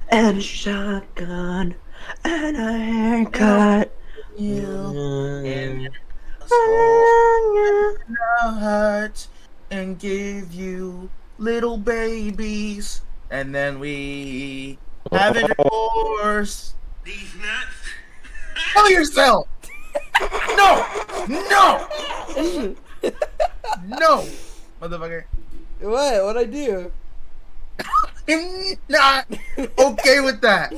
and a shotgun and a haircut. You in Mm. this hole in our hearts and give you little babies, and then we have intercourse. These nuts. Kill yourself! No! No! No! Motherfucker. What? What'd I do? I'm not okay with that.